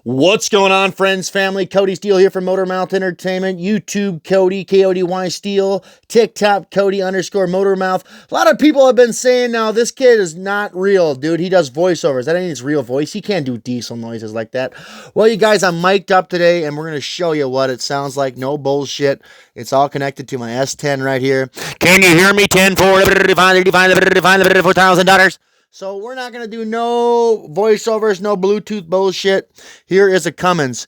What's going on, friends, family? Kody Steele here from Motormouth Entertainment. YouTube Kody, Kody Steele. TikTok Kody _ Motormouth. A lot of people have been saying now this kid is not real, dude. He does voiceovers. That ain't his real voice. He can't do diesel noises like that. Well, you guys, I'm mic'd up today, and we're going to show you what it sounds like. No bullshit. It's all connected to my S10 right here. Can you hear me? 10 4 $4,000. So we're not going to do no voiceovers, no Bluetooth bullshit. Here is a Cummins.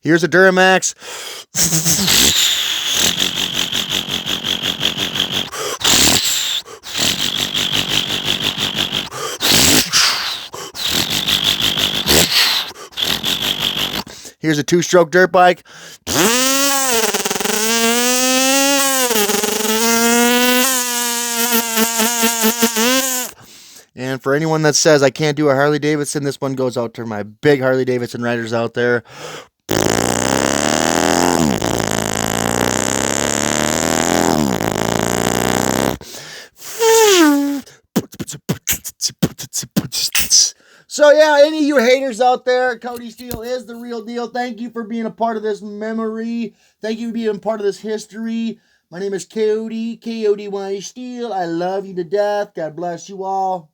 Here's a Duramax. Here's a two-stroke dirt bike. And for anyone that says I can't do a Harley Davidson, this one goes out to my big Harley Davidson riders out there. So yeah, any of you haters out there, Kody Steele is the real deal. Thank you for being a part of this memory. Thank you for being a part of this history. My name is Kody, Kody Steele. I love you to death. God bless you all.